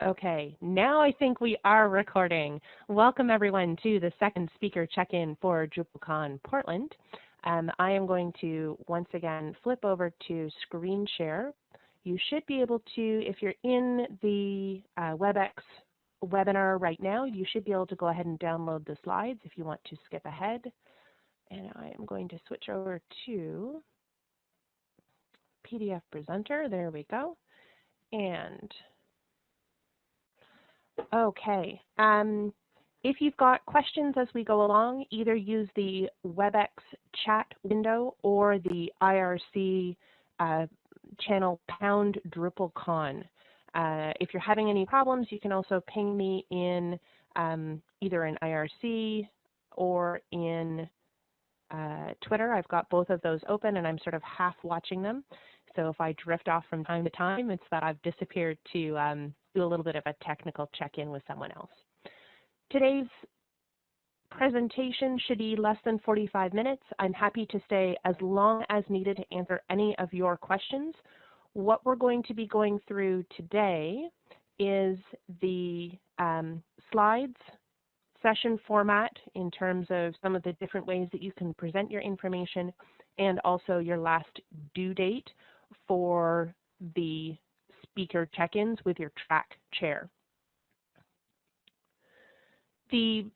Okay, now I think we are recording. Welcome everyone to the second speaker check-in for DrupalCon Portland. I am going to once again flip over to screen share. You should be able to, if you're in the WebEx webinar right now, you should be able to go ahead and download the slides if you want to skip ahead. And I am going to switch over to PDF presenter. There we go. And okay. If you've got questions as we go along, either use the WebEx chat window or the IRC channel #DrupalCon. If you're having any problems, you can also ping me in either in IRC or in Twitter. I've got both of those open and I'm sort of half watching them. So if I drift off from time to time, it's that I've disappeared to do a little bit of a technical check-in with someone else. Today's presentation should be less than 45 minutes. I'm happy to stay as long as needed to answer any of your questions. What we're going to be going through today is the slides, session format in terms of some of the different ways that you can present your information, and also your last due date for the speaker check-ins with your track chair. The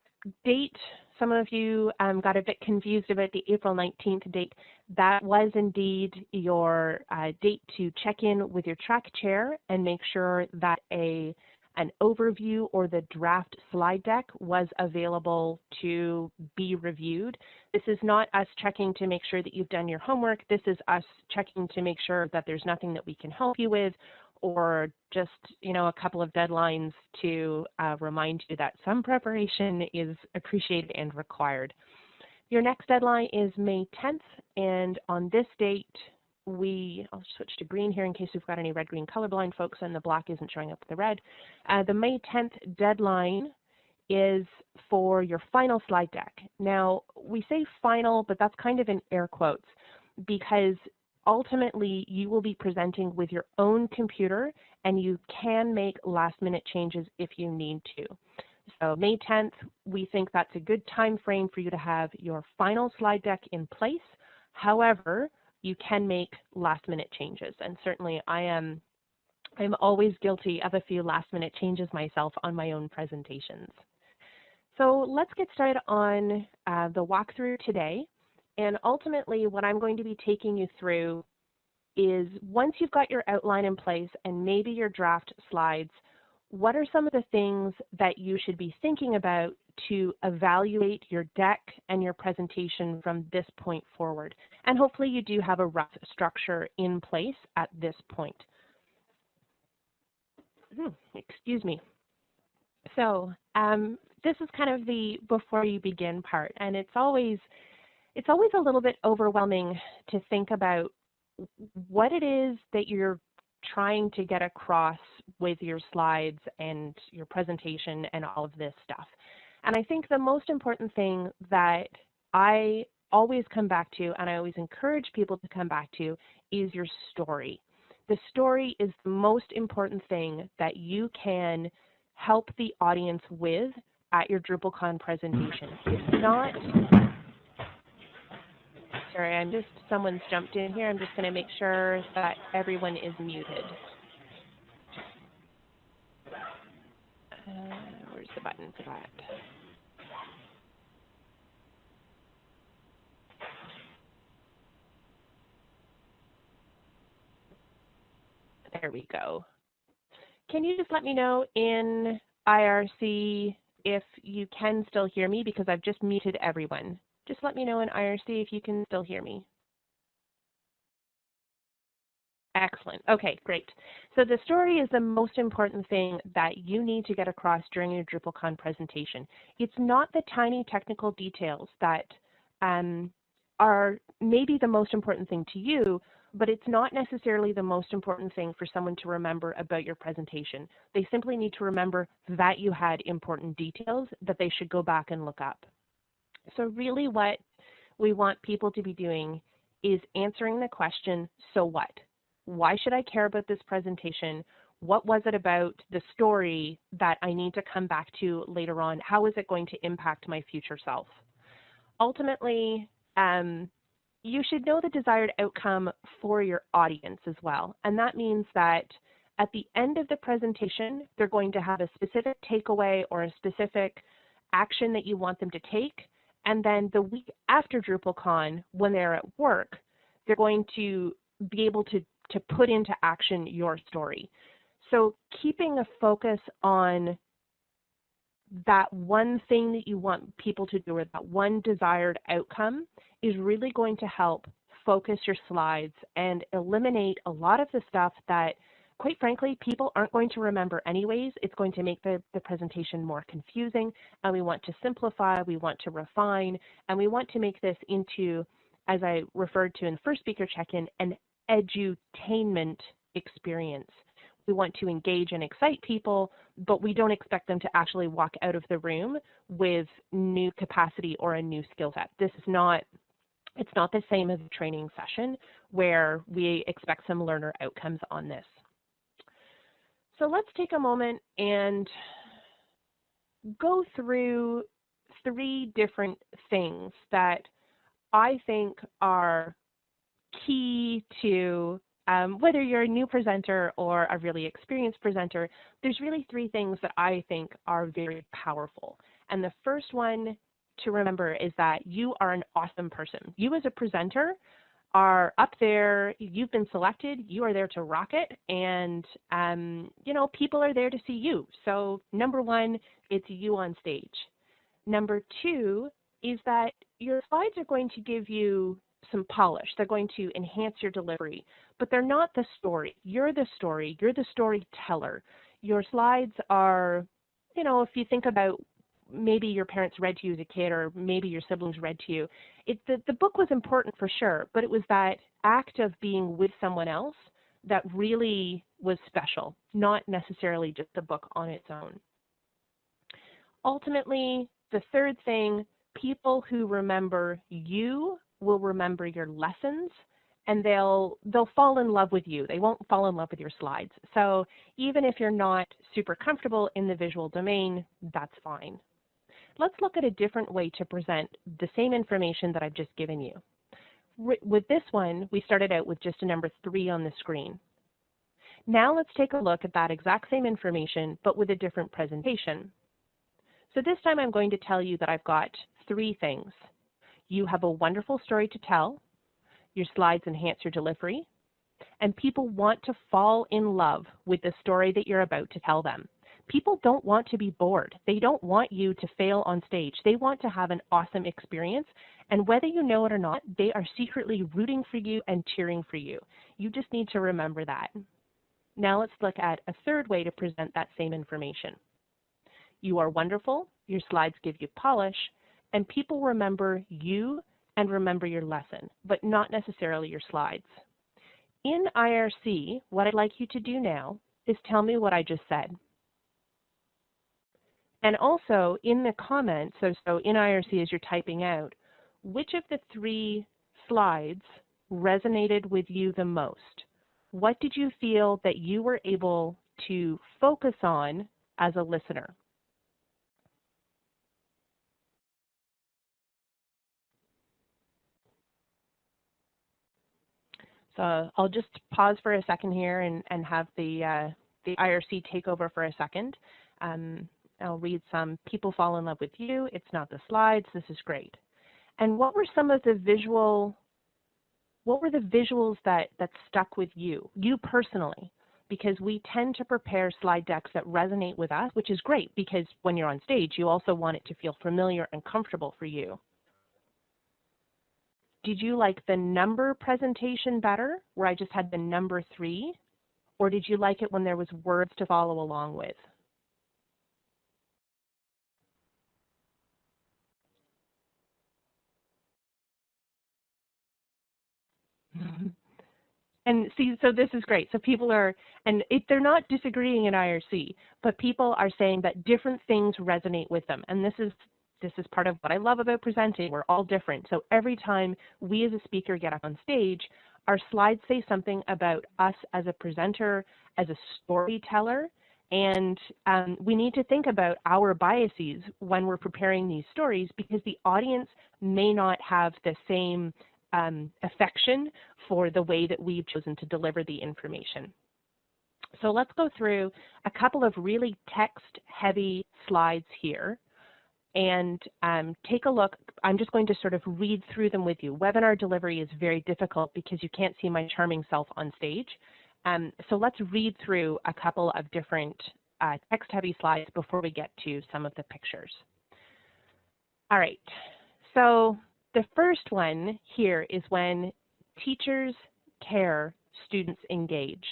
date, some of you got a bit confused about the April 19th date. That was indeed your date to check in with your track chair and make sure that an overview or the draft slide deck was available to be reviewed. This is not us checking to make sure that you've done your homework. This is us checking to make sure that there's nothing that we can help you with, or just, a couple of deadlines to remind you that some preparation is appreciated and required. Your next deadline is May 10th, and on this date, I'll switch to green here in case we've got any red-green colorblind folks and the black isn't showing up with the red. The May 10th deadline is for your final slide deck. Now, we say final, but that's kind of in air quotes because ultimately you will be presenting with your own computer and you can make last-minute changes if you need to. So May 10th, we think that's a good time frame for you to have your final slide deck in place. However, you can make last-minute changes, and certainly I'm always guilty of a few last-minute changes myself on my own presentations. So let's get started on the walkthrough today, and ultimately what I'm going to be taking you through is once you've got your outline in place and maybe your draft slides, what are some of the things that you should be thinking about to evaluate your deck and your presentation from this point forward? And hopefully you do have a rough structure in place at this point. Excuse me. So this is kind of the before you begin part, and it's always a little bit overwhelming to think about what it is that you're trying to get across with your slides and your presentation and all of this stuff. And I think the most important thing that I always come back to, and I always encourage people to come back to, is your story. The story is the most important thing that you can help the audience with at your DrupalCon presentation. It's not, sorry, someone's jumped in here. I'm just going to make sure that everyone is muted. Where's the button for that? There we go. Can you just let me know in IRC if you can still hear me, because I've just muted everyone. Just let me know in IRC if you can still hear me. Excellent. Okay, great. So the story is the most important thing that you need to get across during your DrupalCon presentation. It's not the tiny technical details that are maybe the most important thing to you, but it's not necessarily the most important thing for someone to remember about your presentation. They simply need to remember that you had important details that they should go back and look up. So really what we want people to be doing is answering the question, so what? Why should I care about this presentation? What was it about the story that I need to come back to later on? How is it going to impact my future self? Ultimately, you should know the desired outcome for your audience as well. And that means that at the end of the presentation, they're going to have a specific takeaway or a specific action that you want them to take. And then the week after DrupalCon, when they're at work, they're going to be able to put into action your story. So keeping a focus on that one thing that you want people to do, or that one desired outcome, is really going to help focus your slides and eliminate a lot of the stuff that, quite frankly, people aren't going to remember anyways. It's going to make the presentation more confusing, and we want to simplify, we want to refine, and we want to make this into, as I referred to in the first speaker check-in, an edutainment experience. We want to engage and excite people, but we don't expect them to actually walk out of the room with new capacity or a new skill set. It's not the same as a training session where we expect some learner outcomes on this. So let's take a moment and go through 3 different things that I think are key to whether you're a new presenter or a really experienced presenter. There's really 3 things that I think are very powerful. And the first one to remember is that you are an awesome person. You as a presenter are up there, you've been selected, you are there to rock it, and people are there to see you. So number 1, it's you on stage. Number 2 is that your slides are going to give you some polish. They're going to enhance your delivery, but they're not the story. You're the story. You're the storyteller. Your slides are, if you think about maybe your parents read to you as a kid, or maybe your siblings read to you, the book was important for sure, but it was that act of being with someone else that really was special, not necessarily just the book on its own. Ultimately, the third thing, people who remember you will remember your lessons, and they'll fall in love with you. They won't fall in love with your slides. So even if you're not super comfortable in the visual domain, that's fine. Let's look at a different way to present the same information that I've just given you. With this one, we started out with just a number 3 on the screen. Now let's take a look at that exact same information, but with a different presentation. So this time I'm going to tell you that I've got 3 things. You have a wonderful story to tell, your slides enhance your delivery, and people want to fall in love with the story that you're about to tell them. People don't want to be bored. They don't want you to fail on stage. They want to have an awesome experience, and whether you know it or not, they are secretly rooting for you and cheering for you. You just need to remember that. Now let's look at a third way to present that same information. You are wonderful, your slides give you polish, and people remember you and remember your lesson, but not necessarily your slides. In IRC, what I'd like you to do now is tell me what I just said. And also in the comments, so in IRC as you're typing out, which of the 3 slides resonated with you the most? What did you feel that you were able to focus on as a listener? So I'll just pause for a second here and have the IRC take over for a second. I'll read some. People fall in love with you. It's not the slides. This is great. And what were some of the visuals that stuck with you personally? Because we tend to prepare slide decks that resonate with us, which is great because when you're on stage, you also want it to feel familiar and comfortable for you. Did you like the number presentation better, where I just had the number 3? Or did you like it when there was words to follow along with? And see, so this is great. So people are, and they're not disagreeing in IRC, but people are saying that different things resonate with them. And this is part of what I love about presenting. We're all different. So every time we as a speaker get up on stage, Our slides say something about us as a presenter, as a storyteller, and we need to think about our biases when we're preparing these stories because the audience may not have the same affection for the way that we've chosen to deliver the information. So let's go through a couple of really text-heavy slides here and take a look. I'm just going to sort of read through them with you. Webinar delivery is very difficult because you can't see my charming self on stage. So let's read through a couple of different text-heavy slides before we get to some of the pictures. All right, so the first one here is when teachers care, students engage.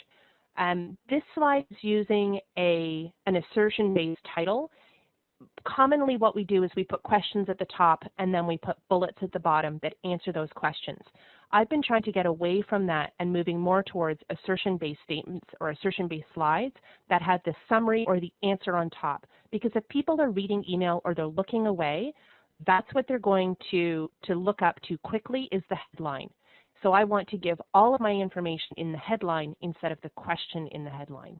This slide is using an assertion-based title. Commonly what we do is we put questions at the top and then we put bullets at the bottom that answer those questions. I've been trying to get away from that and moving more towards assertion-based statements or assertion-based slides that have the summary or the answer on top. Because if people are reading email or they're looking away, that's what they're going to look up to quickly is the headline. So I want to give all of my information in the headline instead of the question in the headline.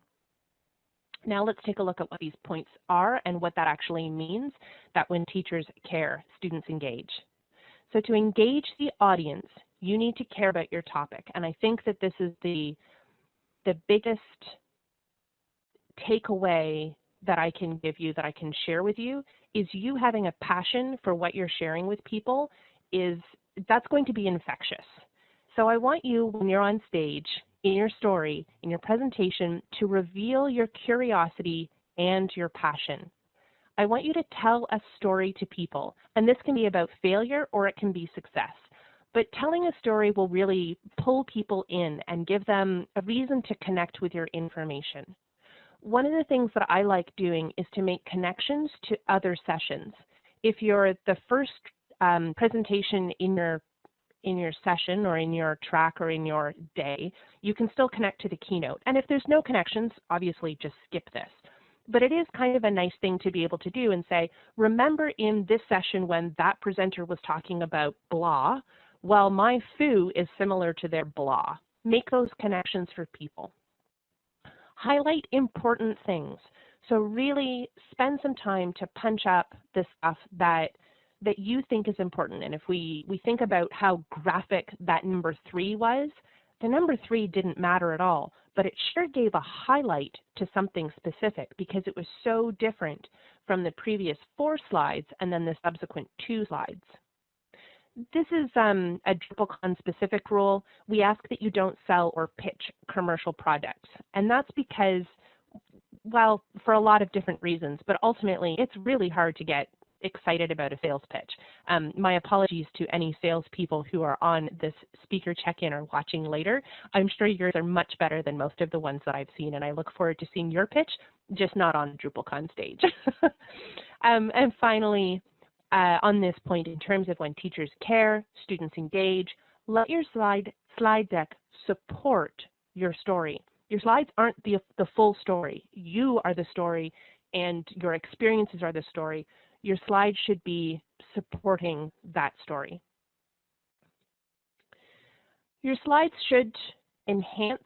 Now let's take a look at what these points are and what that actually means, that when teachers care, students engage. So to engage the audience, you need to care about your topic. And I think that this is the biggest takeaway that I can give you, that I can share with you, is you having a passion for what you're sharing with people that's going to be infectious. So I want you, when you're on stage, in your story, in your presentation, to reveal your curiosity and your passion. I want you to tell a story to people, and this can be about failure or it can be success. But telling a story will really pull people in and give them a reason to connect with your information. One of the things that I like doing is to make connections to other sessions. If you're the first presentation in your session or in your track or in your day, you can still connect to the keynote. And if there's no connections, obviously just skip this. But it is kind of a nice thing to be able to do and say, remember in this session when that presenter was talking about blah, well, my foo is similar to their blah. Make those connections for people. Highlight important things. So really spend some time to punch up the stuff that you think is important. And if we think about how graphic that number 3 was, the number 3 didn't matter at all, but it sure gave a highlight to something specific because it was so different from the previous 4 slides and then the subsequent 2 slides. This is a DrupalCon specific rule. We ask that you don't sell or pitch commercial products. And that's because, well, for a lot of different reasons, but ultimately it's really hard to get excited about a sales pitch. My apologies to any salespeople who are on this speaker check-in or watching later. I'm sure yours are much better than most of the ones that I've seen, and I look forward to seeing your pitch, just not on DrupalCon stage. And finally, on this point, in terms of when teachers care, students engage, let your slide deck support your story. Your slides aren't the full story. You are the story, and your experiences are the story. Your slides should be supporting that story. Your slides should enhance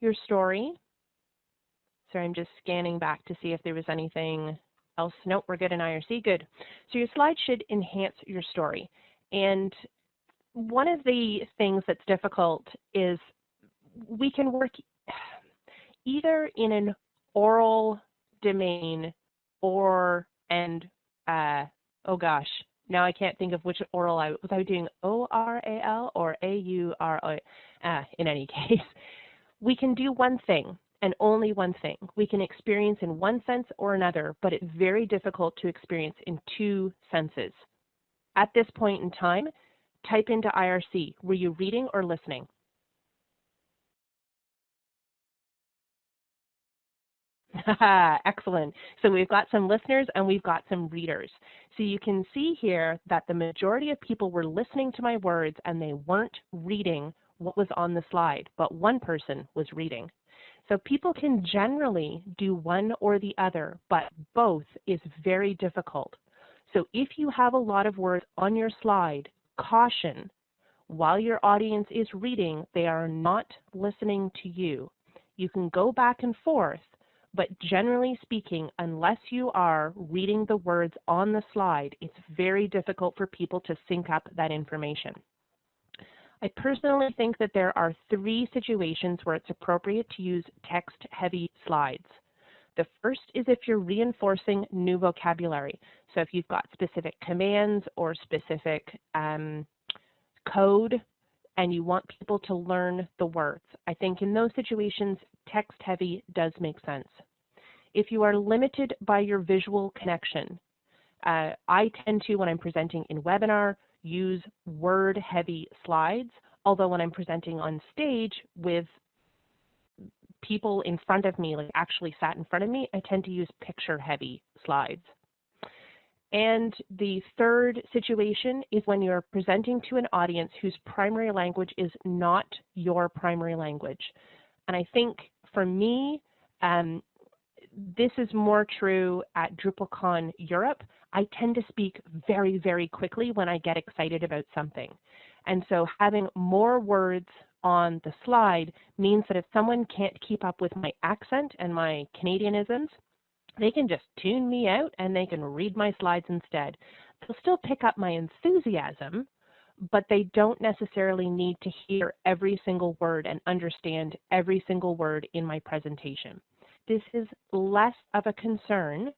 your story. Sorry, I'm just scanning back to see if there was anything else. Nope, we're good in IRC, good. So your slides should enhance your story. And one of the things that's difficult is we can work either in an oral domain or oh gosh, now I can't think of which oral was I doing O-R-A-L or A-U-R-O? In any case, we can do one thing and only one thing. We can experience in one sense or another, but it's very difficult to experience in 2 senses. At this point in time, type into IRC, were you reading or listening? Excellent. So we've got some listeners and we've got some readers. So you can see here that the majority of people were listening to my words and they weren't reading what was on the slide, but one person was reading. So people can generally do one or the other, but both is very difficult. So if you have a lot of words on your slide, caution. While your audience is reading, they are not listening to you. You can go back and forth, but generally speaking, unless you are reading the words on the slide, it's very difficult for people to sync up that information. I personally think that there are 3 situations where it's appropriate to use text-heavy slides. The first is if you're reinforcing new vocabulary. So if you've got specific commands or specific code and you want people to learn the words. I think in those situations, text-heavy does make sense. If you are limited by your visual connection, I tend to, when I'm presenting in webinar, use word-heavy slides, although when I'm presenting on stage with people in front of me, like actually sat in front of me, I tend to use picture-heavy slides. And the third situation is when you're presenting to an audience whose primary language is not your primary language. And I think for me, this is more true at DrupalCon Europe. I tend to speak very, very quickly when I get excited about something. And so having more words on the slide means that if someone can't keep up with my accent and my Canadianisms, they can just tune me out and they can read my slides instead. They'll still pick up my enthusiasm, but they don't necessarily need to hear every single word and understand every single word in my presentation. This is less of a concern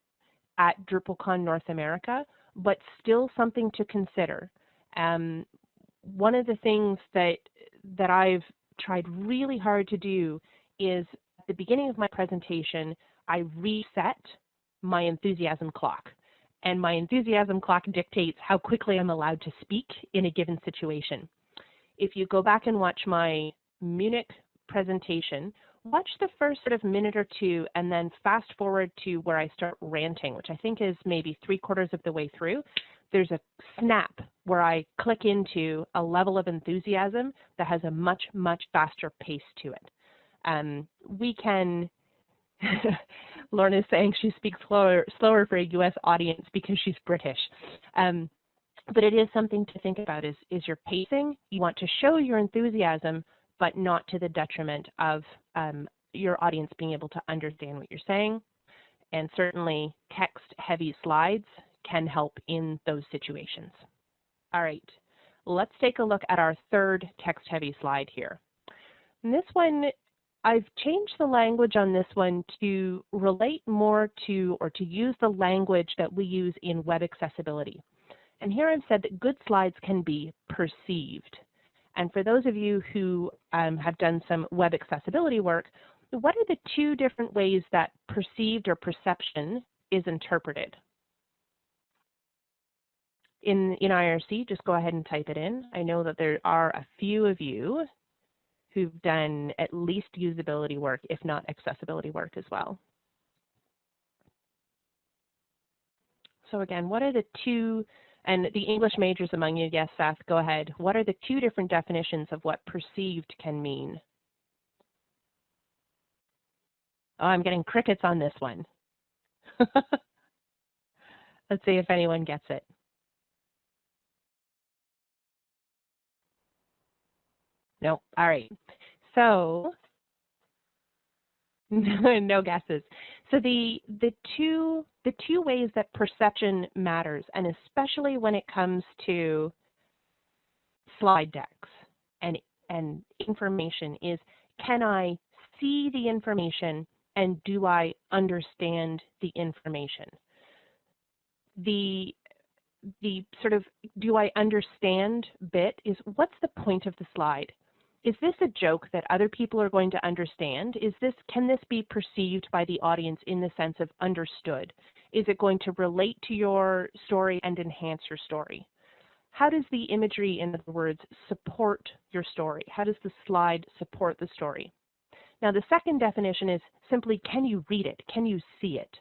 at DrupalCon North America, but still something to consider. One of the things that I've tried really hard to do is at the beginning of my presentation, I reset my enthusiasm clock. And my enthusiasm clock dictates how quickly I'm allowed to speak in a given situation. If you go back and watch my Munich presentation, watch the first sort of minute or two and then fast forward to where I start ranting, which I think is maybe 3/4 of the way through. There's a snap where I click into a level of enthusiasm that has a much, much faster pace to it. We can, Lorna is saying she speaks slower for a US audience because she's British. But it is something to think about is your pacing. You want to show your enthusiasm, but not to the detriment of your audience being able to understand what you're saying. And certainly text-heavy slides can help in those situations. All right, let's take a look at our third text-heavy slide here. And this one, I've changed the language on this one to relate more to or to use the language that we use in web accessibility. And here I've said that good slides can be perceived. And for those of you who have done some web accessibility work, what are the 2 different ways that perceived or perception is interpreted? In IRC, just go ahead and type it in. I know that there are a few of you who've done at least usability work, if not accessibility work as well. So again, what are the 2, and the English majors among you, yes, Seth, go ahead. What are the 2 different definitions of what perceived can mean? Oh, I'm getting crickets on this one. Let's see if anyone gets it. No, all right. So no guesses. So the two ways that perception matters, and especially when it comes to slide decks and information, is can I see the information and do I understand the information? The sort of do I understand bit is what's the point of the slide? Is this a joke that other people are going to understand? Can this be perceived by the audience in the sense of understood? Is it going to relate to your story and enhance your story? How does the imagery, in other words, support your story? How does the slide support the story? Now, the second definition is simply, can you read it? Can you see it?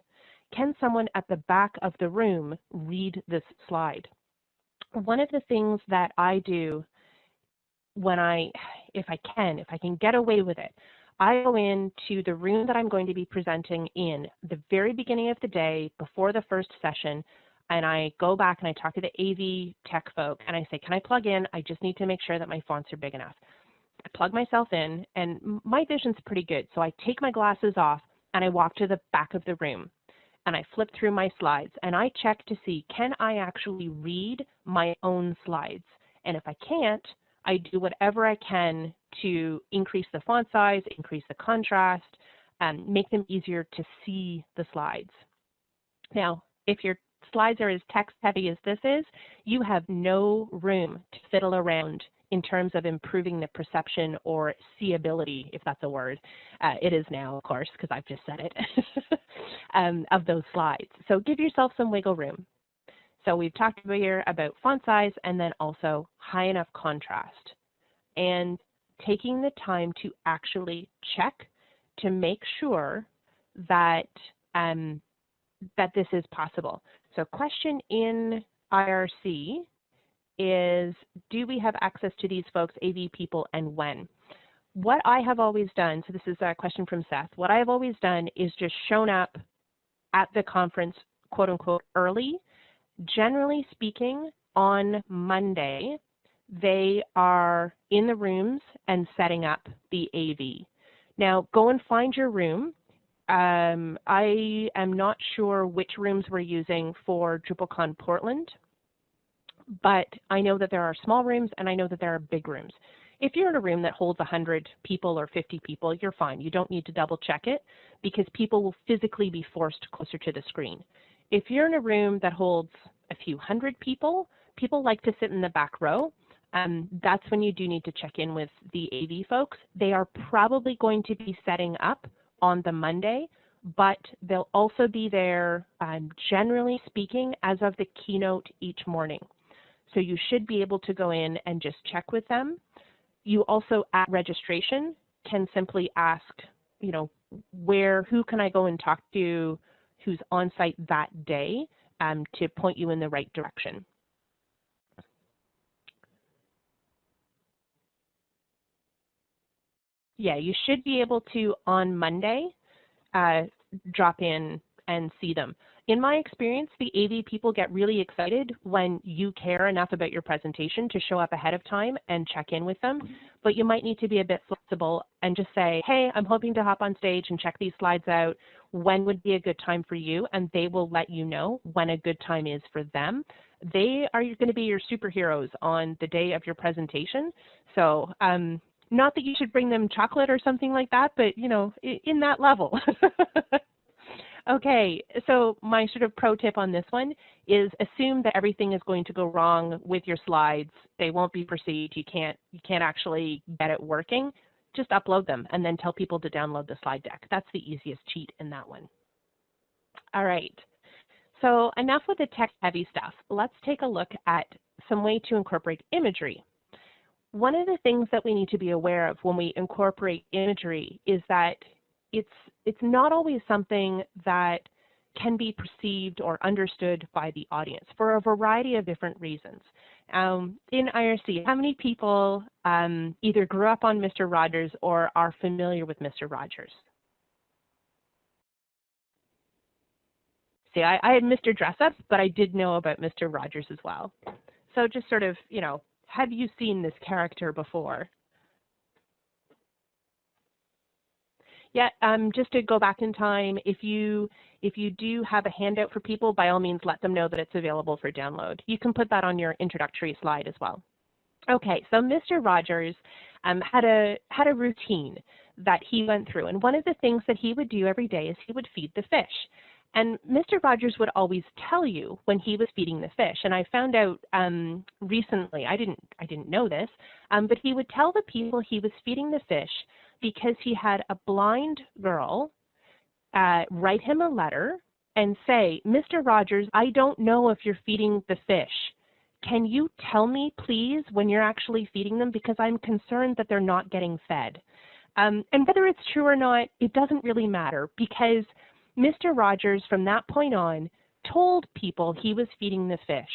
Can someone at the back of the room read this slide? One of the things that I do when if I can get away with it, I go into the room that I'm going to be presenting in the very beginning of the day before the first session, and I go back and I talk to the AV tech folk and I say, can I plug in? I just need to make sure that my fonts are big enough. I plug myself in and my vision's pretty good. So I take my glasses off and I walk to the back of the room and I flip through my slides and I check to see, can I actually read my own slides? And if I can't, I do whatever I can to increase the font size, increase the contrast, and make them easier to see the slides. Now, if your slides are as text heavy as this is, you have no room to fiddle around in terms of improving the perception or seeability, if that's a word. It is now, of course, because I've just said it, of those slides. So give yourself some wiggle room. So we've talked here about font size and then also high enough contrast and taking the time to actually check to make sure that that this is possible. So question in IRC is, do we have access to these folks, AV people, and when? What I have always done, so this is a question from Seth, what I have always done is just shown up at the conference, quote unquote, early. Generally speaking, on Monday, they are in the rooms and setting up the AV. Now, go and find your room. I am not sure which rooms we're using for DrupalCon Portland, but I know that there are small rooms and I know that there are big rooms. If you're in a room that holds 100 people or 50 people, you're fine. You don't need to double check it because people will physically be forced closer to the screen. If you're in a room that holds a few hundred people, people like to sit in the back row. That's when you do need to check in with the AV folks. They are probably going to be setting up on the Monday, but they'll also be there, generally speaking, as of the keynote each morning. So you should be able to go in and just check with them. You also, at registration, can simply ask, you know, who can I go and talk to who's on site that day to point you in the right direction. Yeah, you should be able to, on Monday, drop in and see them. In my experience, the AV people get really excited when you care enough about your presentation to show up ahead of time and check in with them, but you might need to be a bit flexible and just say, hey, I'm hoping to hop on stage and check these slides out. When would be a good time for you? And they will let you know when a good time is for them. They are going to be your superheroes on the day of your presentation. So not that you should bring them chocolate or something like that, but, you know, in that level. Okay, so my sort of pro tip on this one is assume that everything is going to go wrong with your slides. They won't be perceived. You can't actually get it working. Just upload them and then tell people to download the slide deck. That's the easiest cheat in that one. All right, so enough with the text-heavy stuff. Let's take a look at some way to incorporate imagery. One of the things that we need to be aware of when we incorporate imagery is that it's not always something that can be perceived or understood by the audience for a variety of different reasons. In IRC, how many people either grew up on Mr. Rogers or are familiar with Mr. Rogers? See, I had Mr. Dressup, but I did know about Mr. Rogers as well. So just sort of, you know, have you seen this character before? Yeah, just to go back in time, if you do have a handout for people, by all means, let them know that it's available for download. You can put that on your introductory slide as well. Okay, so Mr. Rogers had a routine that he went through, and one of the things that he would do every day is he would feed the fish. And Mr. Rogers would always tell you when he was feeding the fish. And I found out recently, I didn't know this, but he would tell the people he was feeding the fish because he had a blind girl write him a letter and say, Mr. Rogers, I don't know if you're feeding the fish. Can you tell me, please, when you're actually feeding them? Because I'm concerned that they're not getting fed. And whether it's true or not, it doesn't really matter because Mr. Rogers, from that point on, told people he was feeding the fish.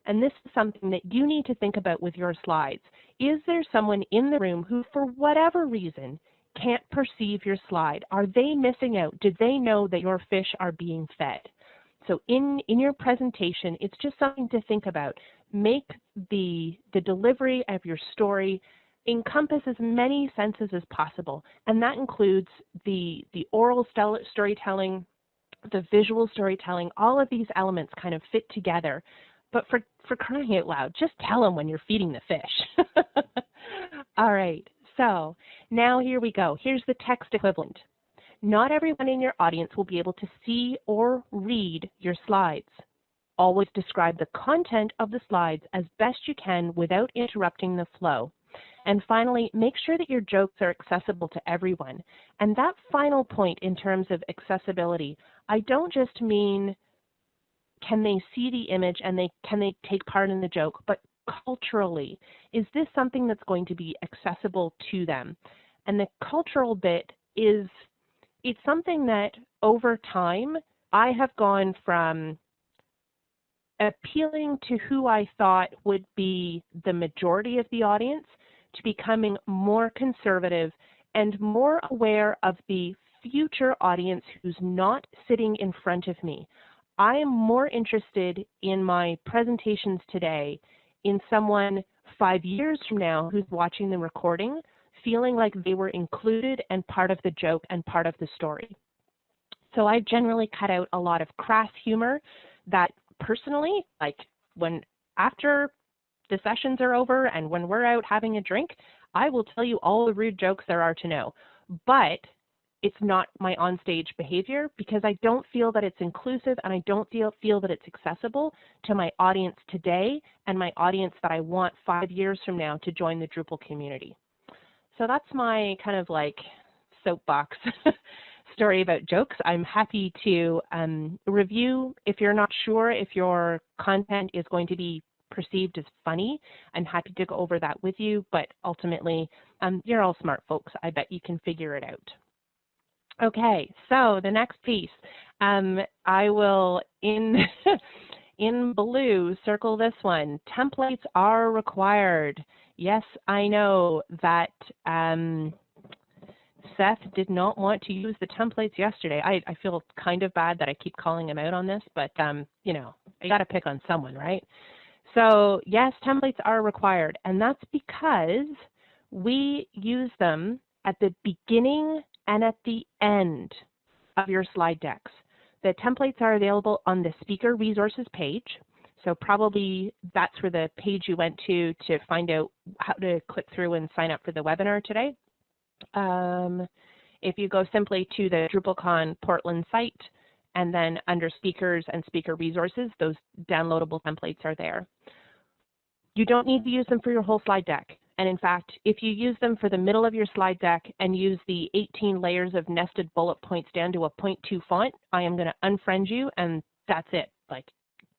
And this is something that you need to think about with your slides. Is there someone in the room who, for whatever reason, can't perceive your slide? Are they missing out? Did they know that your fish are being fed? So in your presentation, it's just something to think about. Make the delivery of your story encompass as many senses as possible, and that includes the oral storytelling, the visual storytelling. All of these elements kind of fit together. But for crying out loud, just tell them when you're feeding the fish. All right, so now here we go. Here's the text equivalent. Not everyone in your audience will be able to see or read your slides. Always describe the content of the slides as best you can without interrupting the flow. And finally, make sure that your jokes are accessible to everyone. And that final point in terms of accessibility, I don't just mean can they see the image and can they take part in the joke, but culturally, is this something that's going to be accessible to them? And the cultural bit is, it's something that over time, I have gone from appealing to who I thought would be the majority of the audience to becoming more conservative and more aware of the future audience who's not sitting in front of me. I am more interested in my presentations today in someone 5 years from now who's watching the recording, feeling like they were included and part of the joke and part of the story. So I generally cut out a lot of crass humor that personally, like when after the sessions are over and when we're out having a drink, I will tell you all the rude jokes there are to know. But it's not my onstage behavior because I don't feel that it's inclusive and I don't feel that it's accessible to my audience today and my audience that I want 5 years from now to join the Drupal community. So that's my kind of like soapbox story about jokes. I'm happy to review if you're not sure if your content is going to be perceived as funny. I'm happy to go over that with you, but ultimately, you're all smart folks. I bet you can figure it out. Okay, so the next piece, I will in blue circle this one. Templates are required. Yes, I know that Seth did not want to use the templates yesterday. I feel kind of bad that I keep calling him out on this, but you know, I got to pick on someone, right? So yes, templates are required, and that's because we use them at the beginning and at the end of your slide decks. The templates are available on the speaker resources page. So probably that's where the page you went to find out how to click through and sign up for the webinar today. If you go simply to the DrupalCon Portland site and then under speakers and speaker resources, those downloadable templates are there. You don't need to use them for your whole slide deck. And in fact, if you use them for the middle of your slide deck and use the 18 layers of nested bullet points down to a 0.2 font, I am going to unfriend you, and that's it. Like,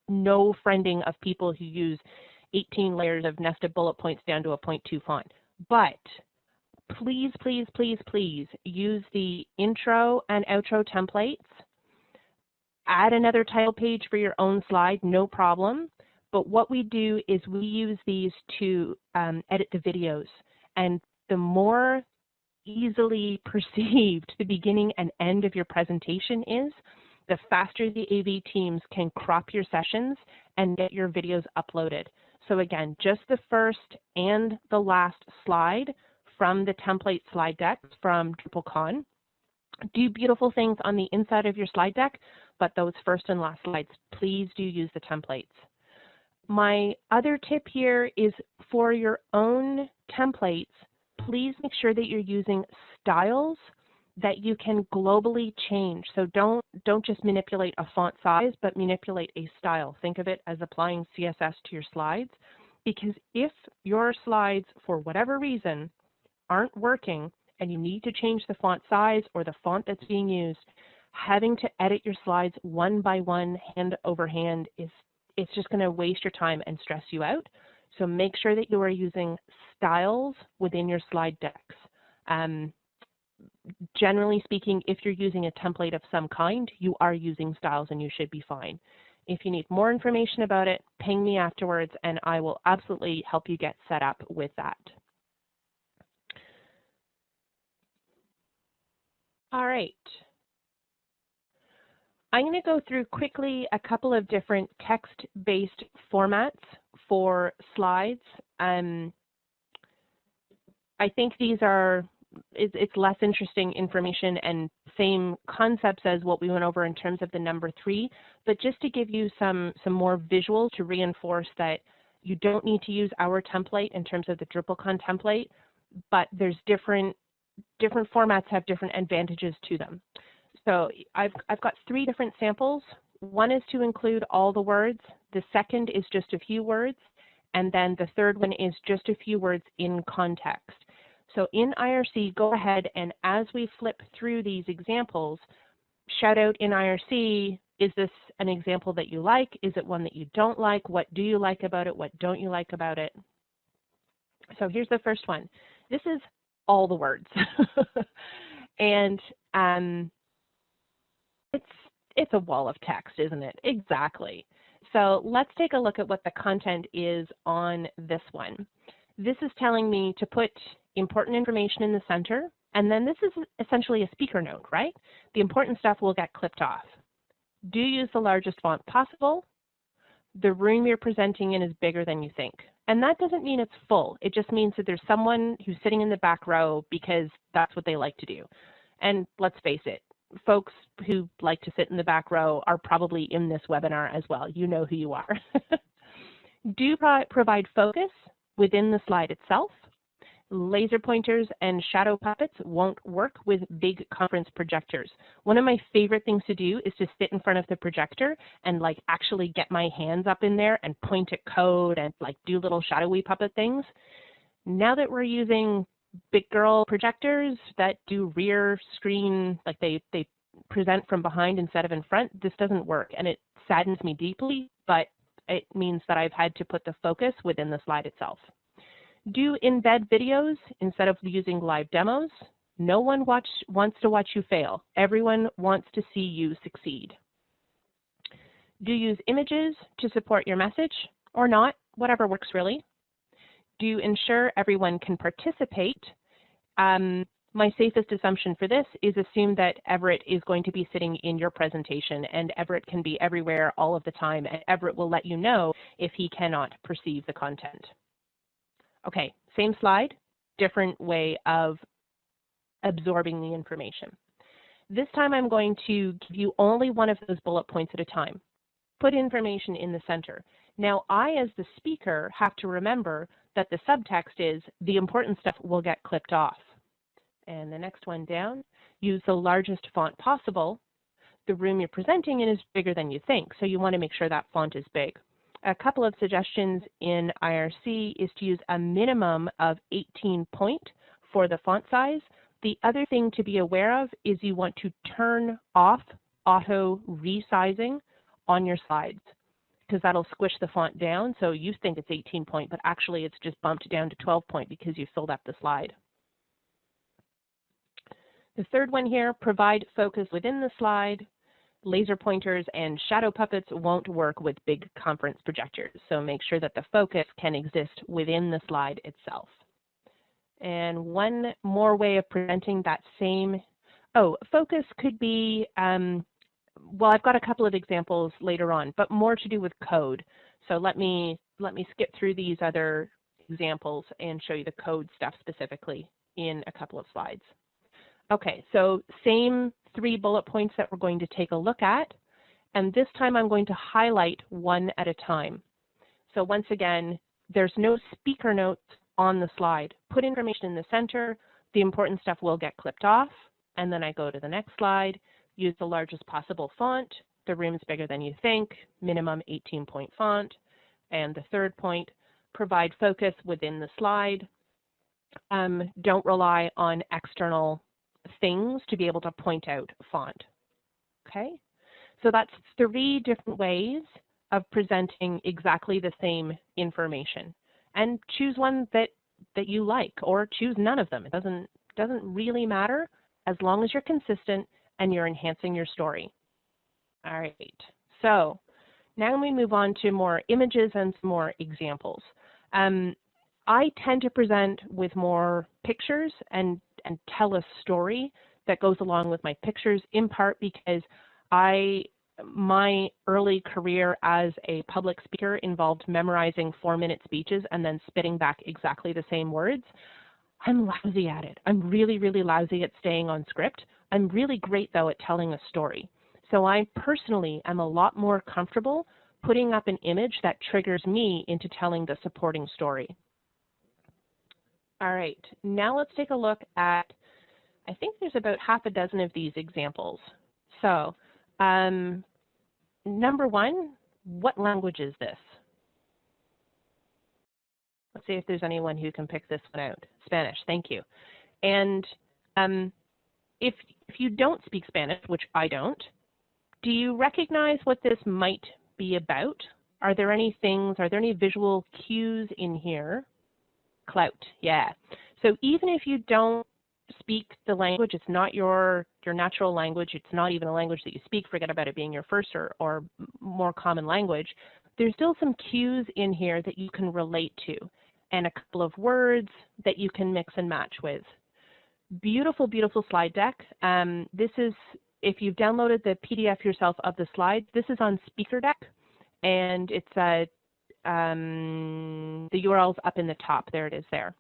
no friending of people who use 18 layers of nested bullet points down to a 0.2 font. But please, please, please, please use the intro and outro templates. Add another title page for your own slide, no problem. But what we do is we use these to edit the videos. And the more easily perceived the beginning and end of your presentation is, the faster the AV teams can crop your sessions and get your videos uploaded. So again, just the first and the last slide from the template slide deck from DrupalCon. Do beautiful things on the inside of your slide deck, but those first and last slides, please do use the templates. My other tip here is for your own templates, please make sure that you're using styles that you can globally change. So don't just manipulate a font size, but manipulate a style. Think of it as applying CSS to your slides, because if your slides, for whatever reason, aren't working and you need to change the font size or the font that's being used, having to edit your slides one by one, hand over hand, it's just going to waste your time and stress you out. So make sure that you are using styles within your slide decks. Generally speaking, if you're using a template of some kind, you are using styles and you should be fine. If you need more information about it, ping me afterwards and I will absolutely help you get set up with that. All right. I'm going to go through quickly a couple of different text-based formats for slides. I think these are, it's less interesting information and same concepts as what we went over in terms of the number 3, but just to give you some more visual to reinforce that you don't need to use our template in terms of the DrupalCon template, but there's different formats have different advantages to them. So I've got 3 different samples. One is to include all the words. The second is just a few words. And then the third one is just a few words in context. So in IRC, go ahead and as we flip through these examples, shout out in IRC, is this an example that you like? Is it one that you don't like? What do you like about it? What don't you like about it? So here's the first one. This is all the words. And it's a wall of text, isn't it? Exactly. So let's take a look at what the content is on this one. This is telling me to put important information in the center, and then this is essentially a speaker note, right? The important stuff will get clipped off. Do use the largest font possible. The room you're presenting in is bigger than you think. And that doesn't mean it's full. It just means that there's someone who's sitting in the back row because that's what they like to do. And let's face it, folks who like to sit in the back row are probably in this webinar as well. You know who you are. Do provide focus within the slide itself. Laser pointers and shadow puppets won't work with big conference projectors. One of my favorite things to do is to sit in front of the projector and like actually get my hands up in there and point at code and like do little shadowy puppet things. Now that we're using big girl projectors that do rear screen, like they present from behind instead of in front, this doesn't work, and it saddens me deeply, but it means that I've had to put the focus within the slide itself. Do embed videos instead of using live demos. No one wants to watch you fail. Everyone wants to see you succeed. Do use images to support your message or not, whatever works really. Do ensure everyone can participate. My safest assumption for this is assume that Everett is going to be sitting in your presentation, and Everett can be everywhere all of the time, and Everett will let you know if he cannot perceive the content. Okay, same slide, different way of absorbing the information. This time I'm going to give you only one of those bullet points at a time. Put information in the center. Now I, as the speaker, have to remember that the subtext is the important stuff will get clipped off. And the next one down, use the largest font possible. The room you're presenting in is bigger than you think, so you want to make sure that font is big. A couple of suggestions in IRC is to use a minimum of 18 point for the font size. The other thing to be aware of is you want to turn off auto resizing on your slides, because that'll squish the font down. So you think it's 18 point, but actually it's just bumped down to 12 point because you filled up the slide. The third one here, provide focus within the slide. Laser pointers and shadow puppets won't work with big conference projectors, so make sure that the focus can exist within the slide itself. And one more way of presenting that same, focus could be, well, I've got a couple of examples later on, but more to do with code. So let me skip through these other examples and show you the code stuff specifically in a couple of slides. Okay, so same 3 bullet points that we're going to take a look at, and this time I'm going to highlight one at a time. So once again, there's no speaker notes on the slide. Put information in the center, the important stuff will get clipped off, and then I go to the next slide, use the largest possible font, the room's bigger than you think, minimum 18-point font, and the third point, provide focus within the slide. Don't rely on external things to be able to point out font. Okay, so that's 3 different ways of presenting exactly the same information, and choose one that you like, or choose none of them. It doesn't really matter as long as you're consistent and you're enhancing your story. All right, so now we move on to more images and some more examples. I tend to present with more pictures and tell a story that goes along with my pictures, in part because I my early career as a public speaker involved memorizing 4-minute speeches and then spitting back exactly the same words. I'm lousy at it. I'm really, really lousy at staying on script. I'm really great, though, at telling a story. So I personally am a lot more comfortable putting up an image that triggers me into telling the supporting story. All right, now let's take a look at, I think there's about half a dozen of these examples. So number one, what language is this? Let's see if there's anyone who can pick this one out. Spanish, thank you. And if you don't speak Spanish, which I don't, do you recognize what this might be about? Are there any visual cues in here? Clout, yeah. So even if you don't speak the language, it's not your natural language, it's not even a language that you speak, forget about it being your first or more common language, there's still some cues in here that you can relate to and a couple of words that you can mix and match with. Beautiful, beautiful slide deck. This is, if you've downloaded the PDF yourself of the slides, this is on Speaker Deck, and it's the URL's up in the top. There it is there.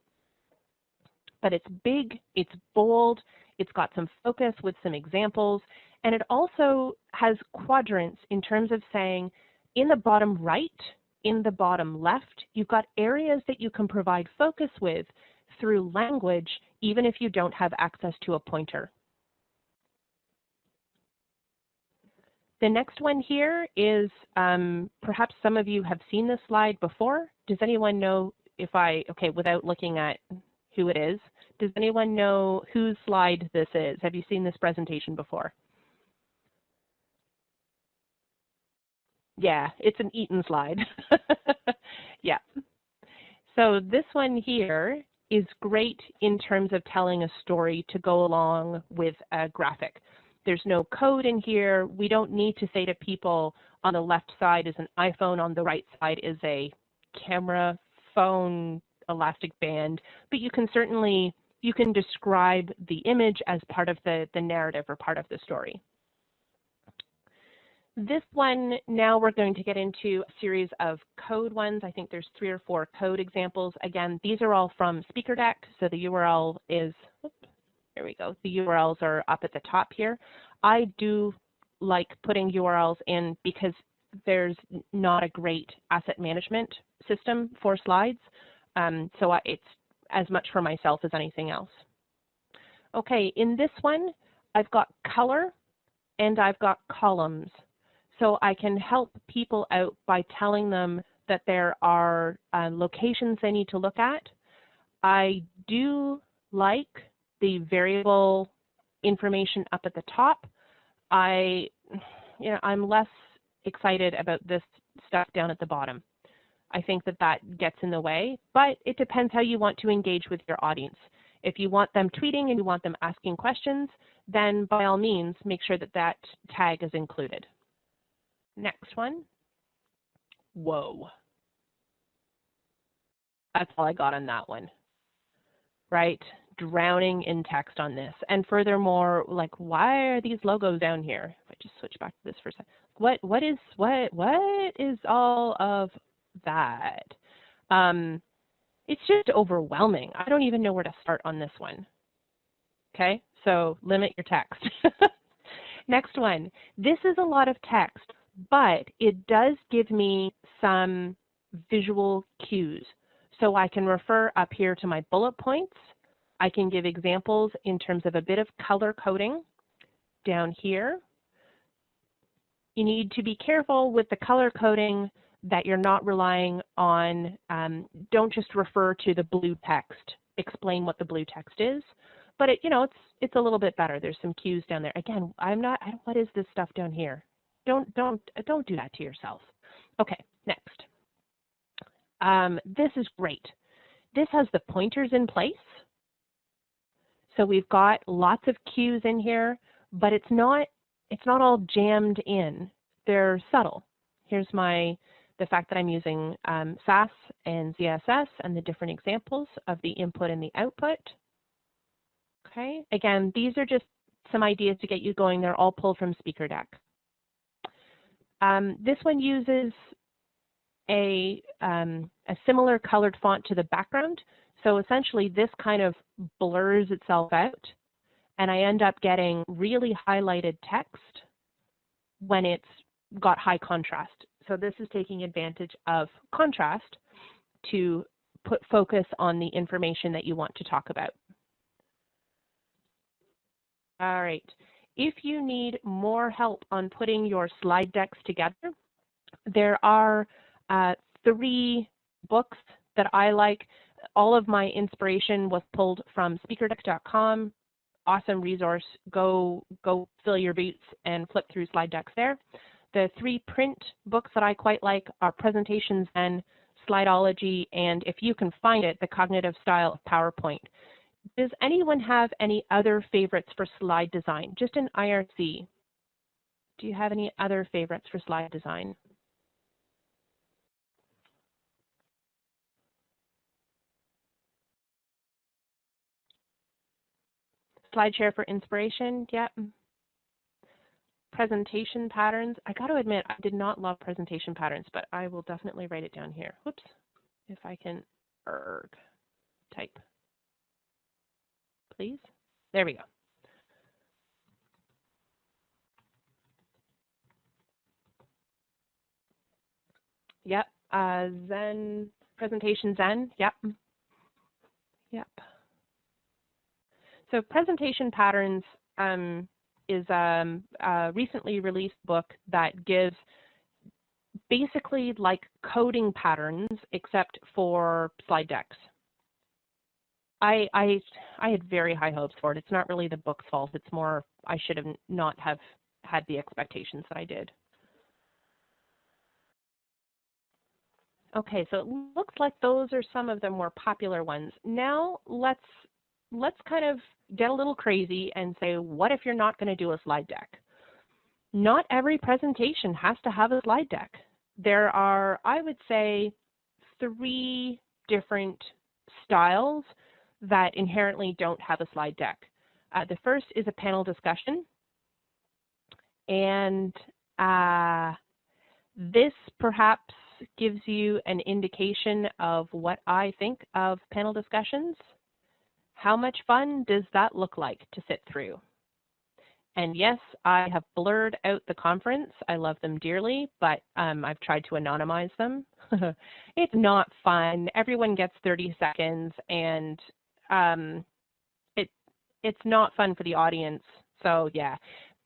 But it's big, it's bold, it's got some focus with some examples, and it also has quadrants in terms of saying in the bottom right, in the bottom left, you've got areas that you can provide focus with through language, even if you don't have access to a pointer. The next one here is, perhaps some of you have seen this slide before. Does anyone know if okay, without looking at who it is, does anyone know whose slide this is? Have you seen this presentation before? Yeah, it's an Eaton slide. Yeah. So this one here is great in terms of telling a story to go along with a graphic. There's no code in here. We don't need to say to people on the left side is an iPhone, on the right side is a camera, phone, elastic band, but you can certainly, you can describe the image as part of the narrative or part of the story. This one, now we're going to get into a series of code ones. I think there's 3 or 4 code examples. Again, these are all from Speaker Deck, so the URL is, there we go, the URLs are up at the top here. I do like putting URLs in because there's not a great asset management system for slides, so it's as much for myself as anything else. Okay, in this one, I've got color and I've got columns. So I can help people out by telling them that there are locations they need to look at. I do like the variable information up at the top. I'm less excited about this stuff down at the bottom. I think that gets in the way, but it depends how you want to engage with your audience. If you want them tweeting and you want them asking questions, then by all means, make sure that that tag is included. Next one. Whoa. That's all I got on that one, right? Drowning in text on this. And furthermore, like, why are these logos down here? If I just switch back to this for a second. What is all of that? It's just overwhelming. I don't even know where to start on this one. Okay, so limit your text. Next one. This is a lot of text, but it does give me some visual cues. So I can refer up here to my bullet points. I can give examples in terms of a bit of color coding down here. You need to be careful with the color coding that you're not relying on, don't just refer to the blue text, explain what the blue text is, but it's a little bit better. There's some cues down there. Again, what is this stuff down here? Don't do that to yourself. Okay, next. This is great. This has the pointers in place. So we've got lots of cues in here, but it's not all jammed in. They're subtle. Here's the fact that I'm using SAS and ZSS and the different examples of the input and the output. Okay, again, these are just some ideas to get you going. They're all pulled from Speaker Deck. This one uses a similar colored font to the background. So essentially this kind of blurs itself out, and I end up getting really highlighted text when it's got high contrast. So this is taking advantage of contrast to put focus on the information that you want to talk about. All right. If you need more help on putting your slide decks together, there are 3 books that I like. All of my inspiration was pulled from speakerdeck.com. Awesome resource. Go fill your boots and flip through slide decks there. The 3 print books that I quite like are Presentations and Slideology, and if you can find it, The Cognitive Style of PowerPoint. Does anyone have any other favorites for slide design, just in IRC? Do you have any other favorites for slide design? SlideShare for inspiration, yep. Presentation patterns. I got to admit, I did not love presentation patterns, but I will definitely write it down here. Whoops, if I can type, please. There we go. Yep, Zen, presentation Zen, yep. Yep. So presentation patterns is a recently released book that gives basically like coding patterns except for slide decks. I had very high hopes for it. It's not really the book's fault. It's more I should have not have had the expectations that I did. Okay, so it looks like those are some of the more popular ones. Now let's kind of get a little crazy and say, what if you're not going to do a slide deck? Not every presentation has to have a slide deck. There are, I would say, 3 different styles that inherently don't have a slide deck. The first is a panel discussion, and this perhaps gives you an indication of what I think of panel discussions. How much fun does that look like to sit through? And yes, I have blurred out the conference. I love them dearly, but I've tried to anonymize them. It's not fun. Everyone gets 30 seconds, and it's not fun for the audience. So yeah,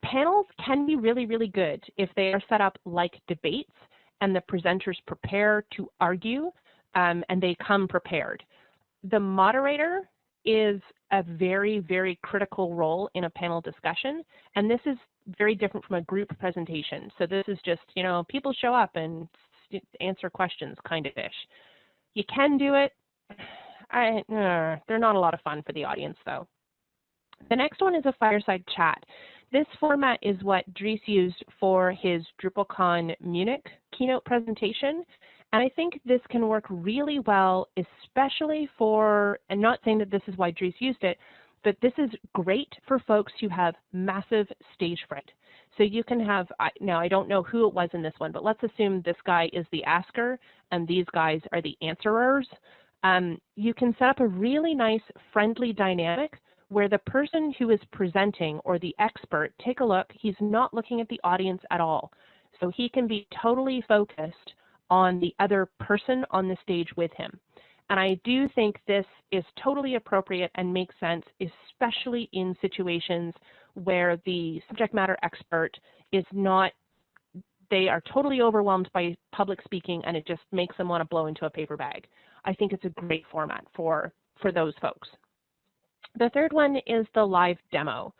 panels can be really, really good if they are set up like debates and the presenters prepare to argue and they come prepared. The moderator is a very, very critical role in a panel discussion, and this is very different from a group presentation. So this is just, you know, people show up and answer questions kind of ish. You can do it. They're not a lot of fun for the audience though. The next one is a fireside chat. This format is what Dries used for his DrupalCon Munich keynote presentation. And I think this can work really well, especially for, and not saying that this is why Dries used it, but this is great for folks who have massive stage fright. So you can have, now I don't know who it was in this one, but let's assume this guy is the asker and these guys are the answerers. You can set up a really nice friendly dynamic where the person who is presenting or the expert, take a look, he's not looking at the audience at all. So he can be totally focused on the other person on the stage with him. And I do think this is totally appropriate and makes sense, especially in situations where the subject matter expert is not, they are totally overwhelmed by public speaking and it just makes them want to blow into a paper bag. I think it's a great format for those folks. The third one is the live demo.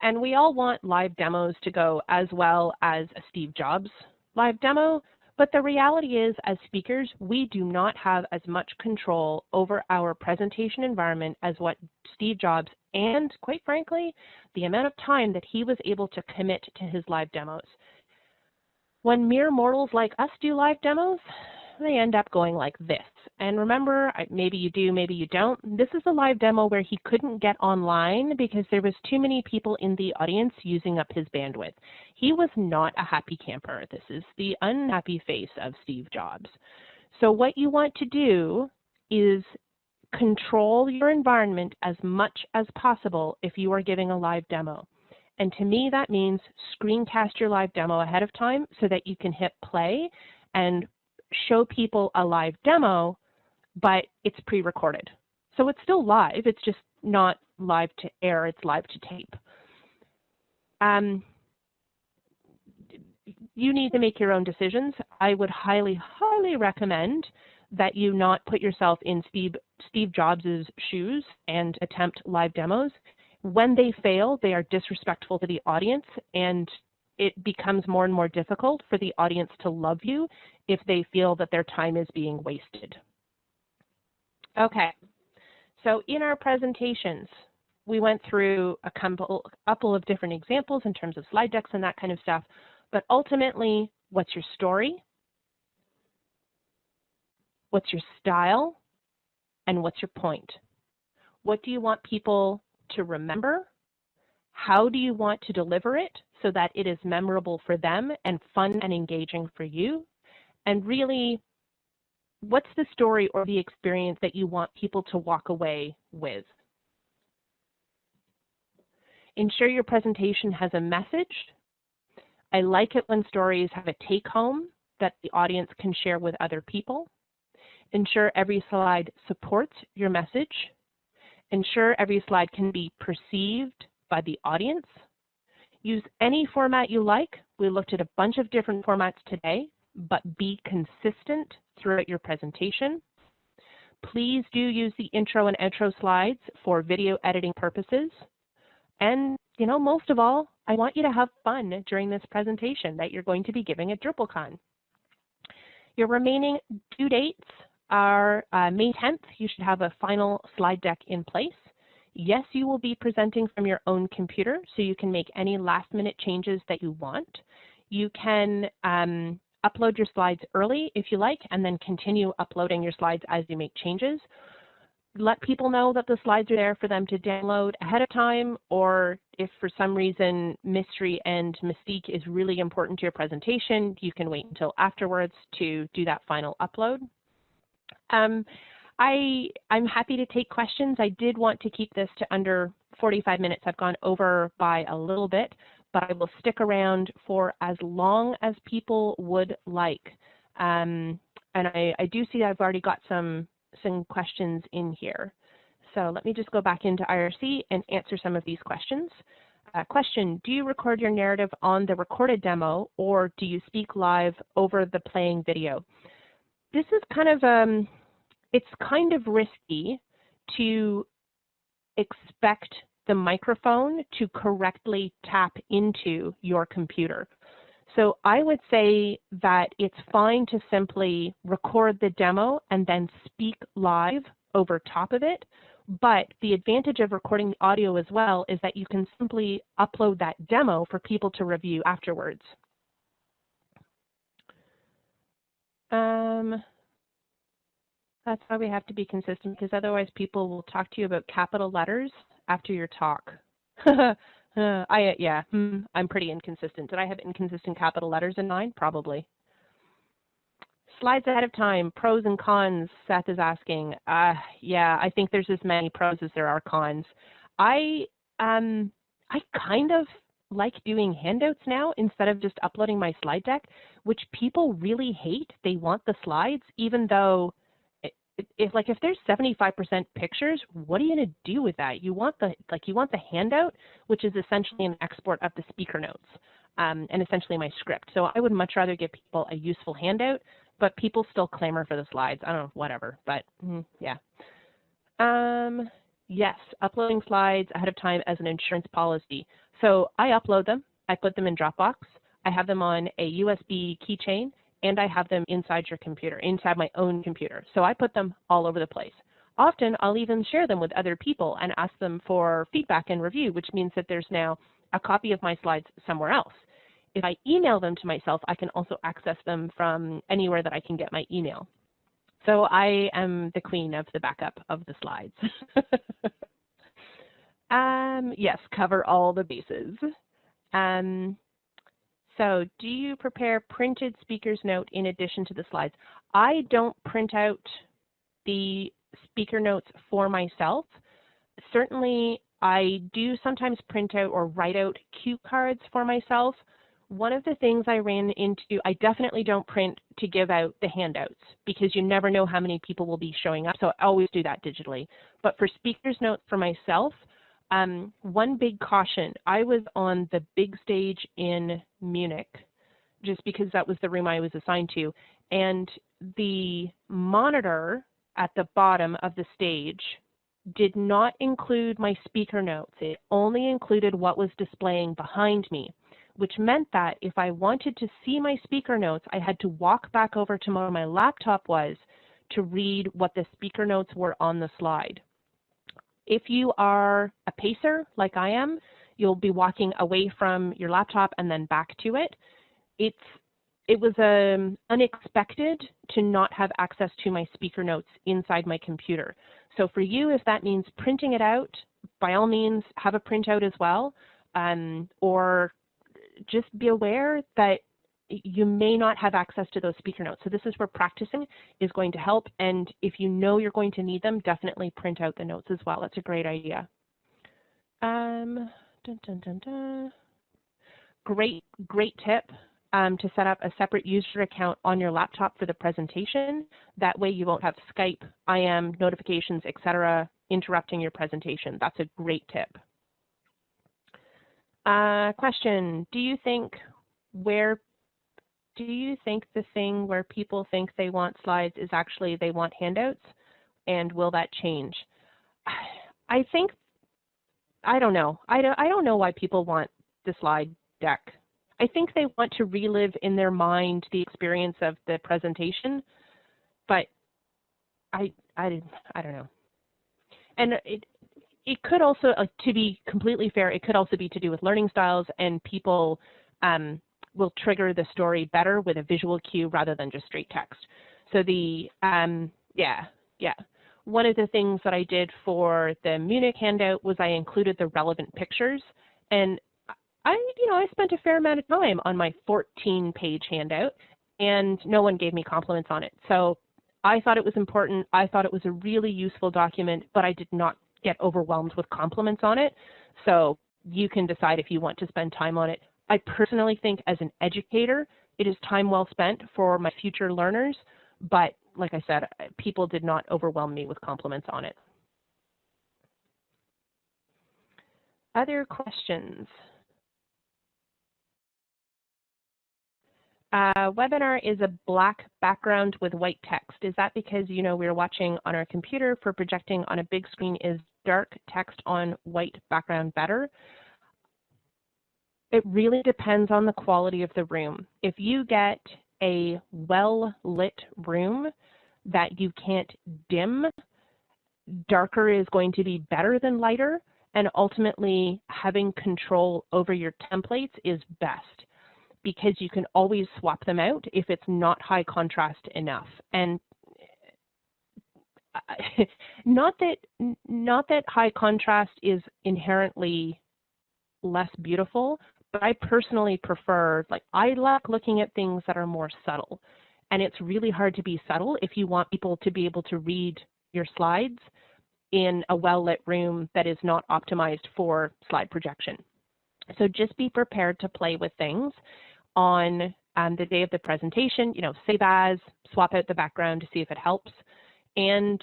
And we all want live demos to go as well as a Steve Jobs live demo, but the reality is, as speakers, we do not have as much control over our presentation environment as what Steve Jobs, and quite frankly, the amount of time that he was able to commit to his live demos. When mere mortals like us do live demos, they end up going like this. And remember, maybe you do, maybe you don't. This is a live demo where he couldn't get online because there was too many people in the audience using up his bandwidth. He was not a happy camper. This is the unhappy face of Steve Jobs. So what you want to do is control your environment as much as possible if you are giving a live demo. And to me, that means screencast your live demo ahead of time so that you can hit play and show people a live demo, but it's pre-recorded. So it's still live, it's just not live to air, it's live to tape. You need to make your own decisions. I would highly, highly recommend that you not put yourself in Steve Jobs' shoes and attempt live demos. When they fail, they are disrespectful to the audience, and it becomes more and more difficult for the audience to love you if they feel that their time is being wasted. Okay, so in our presentations, we went through a couple of different examples in terms of slide decks and that kind of stuff, but ultimately, what's your story? What's your style? And what's your point? What do you want people to remember? How do you want to deliver it so that it is memorable for them and fun and engaging for you? And really, what's the story or the experience that you want people to walk away with? Ensure your presentation has a message. I like it when stories have a take-home that the audience can share with other people. Ensure every slide supports your message. Ensure every slide can be perceived by the audience. Use any format you like. We looked at a bunch of different formats today, but be consistent throughout your presentation. Please do use the intro and outro slides for video editing purposes. And, most of all, I want you to have fun during this presentation that you're going to be giving at DrupalCon. Your remaining due dates are May 10th. You should have a final slide deck in place. Yes, you will be presenting from your own computer, so you can make any last-minute changes that you want. You can upload your slides early if you like, and then continue uploading your slides as you make changes. Let people know that the slides are there for them to download ahead of time, or if for some reason mystery and mystique is really important to your presentation, you can wait until afterwards to do that final upload. I'm happy to take questions. I did want to keep this to under 45 minutes. I've gone over by a little bit, but I will stick around for as long as people would like. And I do see I've already got some questions in here. So let me just go back into IRC and answer some of these questions. Question, do you record your narrative on the recorded demo, or do you speak live over the playing video? This is kind of, it's kind of risky to expect the microphone to correctly tap into your computer. So I would say that it's fine to simply record the demo and then speak live over top of it. But the advantage of recording the audio as well is that you can simply upload that demo for people to review afterwards. That's why we have to be consistent, because otherwise people will talk to you about capital letters after your talk. I'm pretty inconsistent. Did I have inconsistent capital letters in mine? Probably. Slides ahead of time, pros and cons, Seth is asking. Yeah, I think there's as many pros as there are cons. I kind of like doing handouts now instead of just uploading my slide deck, which people really hate. They want the slides, even though if there's 75% pictures, what are you going to do with that? You want the handout, which is essentially an export of the speaker notes and essentially my script. So I would much rather give people a useful handout, but people still clamor for the slides. I don't know, whatever, but yeah. Yes, uploading slides ahead of time as an insurance policy. So I upload them, I put them in Dropbox, I have them on a USB keychain, and I have them inside your computer, inside my own computer. So I put them all over the place. Often I'll even share them with other people and ask them for feedback and review, which means that there's now a copy of my slides somewhere else. if I email them to myself, I can also access them from anywhere that I can get my email. So I am the queen of the backup of the slides. Yes, cover all the bases. So do you prepare printed speaker's note in addition to the slides? I don't print out the speaker notes for myself. Certainly, I do sometimes print out or write out cue cards for myself. One of the things I ran into, I definitely don't print to give out the handouts because you never know how many people will be showing up, so I always do that digitally. But for speaker's notes for myself, one big caution, I was on the big stage in Munich just because that was the room I was assigned to, and the monitor at the bottom of the stage did not include my speaker notes. It only included what was displaying behind me, which meant that if I wanted to see my speaker notes, I had to walk back over to where my laptop was to read what the speaker notes were on the slide. If you are a pacer like I am, you'll be walking away from your laptop and then back to it. It was unexpected to not have access to my speaker notes inside my computer. So for you, if that means printing it out, by all means, have a printout as well, or just be aware that you may not have access to those speaker notes. So this is where practicing is going to help. And if you know you're going to need them, definitely print out the notes as well. That's a great idea. Great tip to set up a separate user account on your laptop for the presentation. That way you won't have Skype, IM, notifications, etc. interrupting your presentation. That's a great tip. Question, do you think the thing where people think they want slides is actually they want handouts? And will that change? I don't know. I don't know why people want the slide deck. I think they want to relive in their mind the experience of the presentation, but I don't know. And it could also, to be completely fair, it could also be to do with learning styles, and people will trigger the story better with a visual cue rather than just straight text. So one of the things that I did for the Munich handout was I included the relevant pictures, and I spent a fair amount of time on my 14-page handout, and no one gave me compliments on it. So I thought it was important. I thought it was a really useful document, but I did not get overwhelmed with compliments on it. So you can decide if you want to spend time on it. I personally think as an educator, it is time well spent for my future learners, but like I said, people did not overwhelm me with compliments on it. Other questions? Webinar is a black background with white text. Is that because we're watching on our computer for projecting on a big screen? Is dark text on white background better? It really depends on the quality of the room. If you get a well-lit room that you can't dim, darker is going to be better than lighter, and ultimately having control over your templates is best, because you can always swap them out if it's not high contrast enough. And not that high contrast is inherently less beautiful, but I personally prefer, I like looking at things that are more subtle. And it's really hard to be subtle if you want people to be able to read your slides in a well-lit room that is not optimized for slide projection. So just be prepared to play with things on the day of the presentation, save as, swap out the background to see if it helps. And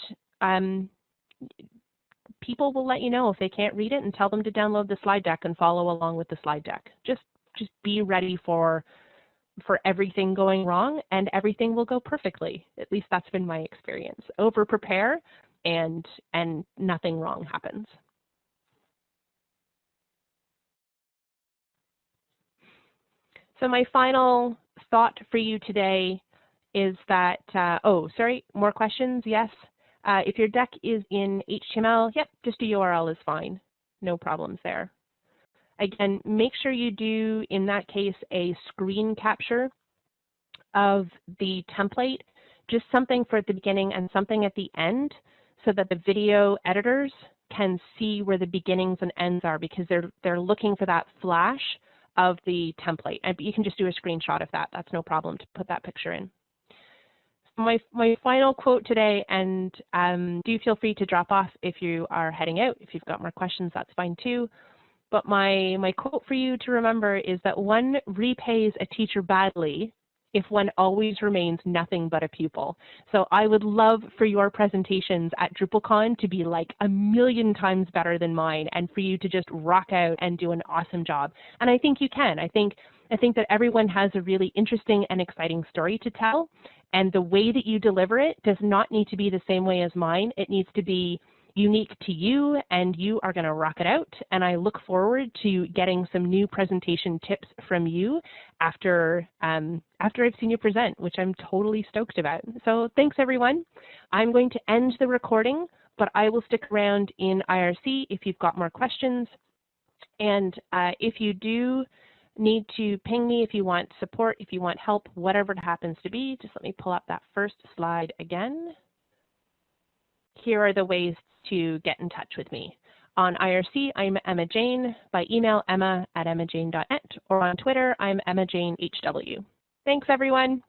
people will let you know if they can't read it, and tell them to download the slide deck and follow along with the slide deck. Just be ready for everything going wrong, and everything will go perfectly. At least that's been my experience. Over prepare and nothing wrong happens. So my final thought for you today is that, more questions? Yes. If your deck is in HTML, yep, just a URL is fine. No problems there. Again, make sure you do, in that case, a screen capture of the template, just something for at the beginning and something at the end so that the video editors can see where the beginnings and ends are, because they're looking for that flash of the template. And you can just do a screenshot of that. That's no problem to put that picture in. My final quote today, and do feel free to drop off if you are heading out. If you've got more questions, that's fine too. But my quote for you to remember is that one repays a teacher badly if one always remains nothing but a pupil. So I would love for your presentations at DrupalCon to be like 1,000,000 times better than mine, and for you to just rock out and do an awesome job. And I think you can. I think that everyone has a really interesting and exciting story to tell, and the way that you deliver it does not need to be the same way as mine. It needs to be unique to you, and you are going to rock it out. And I look forward to getting some new presentation tips from you after I've seen you present, which I'm totally stoked about. So thanks, everyone. I'm going to end the recording, but I will stick around in IRC if you've got more questions. And if you do need to ping me, if you want support, if you want help, whatever it happens to be, just let me pull up that first slide again. Here are the ways to get in touch with me. On IRC, I'm Emma Jane. By email, emma@emmajane.net, or on Twitter, I'm EmmaJaneHW. Thanks, everyone.